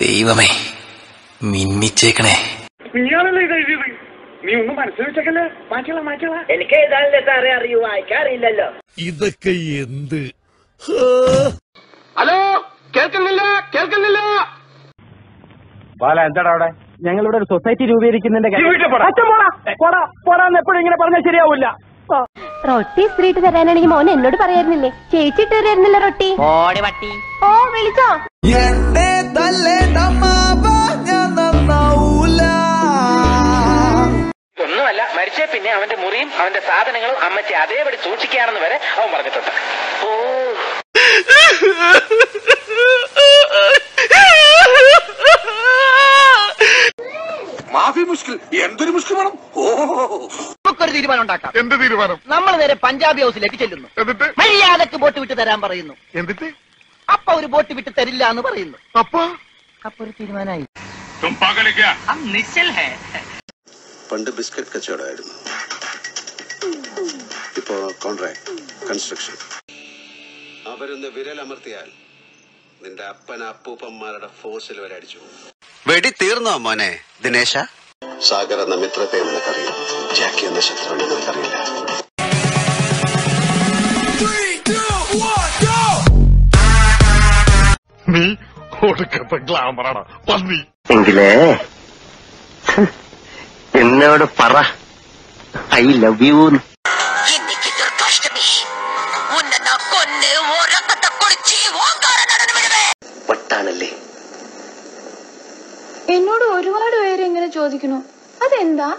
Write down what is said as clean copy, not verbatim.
ദൈവമേ, മിന്നിച്ചേക്കണേ. നീയാണല്ലോ ഇത് എഴുതിയത്. നീ ഒന്നും മനസ്സിൽ വെച്ചേക്കല്ലേ. മാറ്റല എനിക്ക് എഴുതാനല്ലേ സാറേ അറിയൂ, വായിക്കാറില്ലല്ലോ. ഇതൊക്കെ എന്ത്? ഹലോ, കേൾക്കുന്നില്ല. ബാല എന്താടാ അവിടെ? ഞങ്ങളിവിടെ ഒരു സൊസൈറ്റി രൂപീകരിക്കുന്നതിന്റെ എപ്പോഴും ഇങ്ങനെ പറഞ്ഞാൽ ശരിയാവൂല. റൊട്ടി സ്ത്രീട്ട് തരാനാണെങ്കിൽ മോൻ എന്നോട് പറയായിരുന്നില്ലേ? ചേച്ചിട്ട് തരായിരുന്നില്ല റൊട്ടി. ഓ വിളിച്ചോ? ഒന്നുമല്ല, മരിച്ചേ പിന്നെ അവന്റെ മുറിയും അവന്റെ സാധനങ്ങളും അമ്മച്ചി അതേപടി സൂക്ഷിക്കുകയാണെന്ന് വരെ അവൻ പറഞ്ഞിട്ടുണ്ട്. ഓ മാഫി മുഷ്കിൽ, എന്തൊരു മുഷ്കിൽ വേണം. നമുക്കൊരു തീരുമാനം ഉണ്ടാക്കാം. എന്ത് തീരുമാനം? നമ്മൾ നേരെ പഞ്ചാബി ഹൗസിലേക്ക് ചെല്ലുന്നു. എന്നിട്ട് മര്യാദക്ക് ബോട്ട് വിട്ട് തരാൻ പറയുന്നു. എന്നിട്ട് അപ്പൊ ഒരു ബോട്ട് വിട്ട് തരില്ല എന്ന് പറയുന്നു. അപ്പൊ ഒരു തീരുമാനമായി. പണ്ട് ബിസ്ക്കറ്റ് കച്ചവടമായിരുന്നു, ഇപ്പോ കോൺട്രാക്ട് കൺസ്ട്രക്ഷൻ. അവരൊന്ന് വിരലമർത്തിയാൽ നിന്റെ അപ്പൻ അപ്പൂപ്പന്മാരുടെ ഫോഴ്സിൽ വരെ അടിച്ചു പോകും. വെടി തീർന്നോ മോനെ ദിനേശ? സാഗർ എന്ന മിത്രത്തെ നിനക്കറിയാം, ജാക്കി എന്ന ശത്രുവിനെ നിനക്കറിയില്ല. നീ കൊടുക്കത്തെ ഗ്ലാമറാണ് പന്നി. എങ്കിലേ എന്നോട് പറ ഐ ലവ് യു. വട്ടാണല്ലേ. എന്നോട് ഒരുപാട് പേര് ഇങ്ങനെ ചോദിക്കുന്നു, അതെന്താ?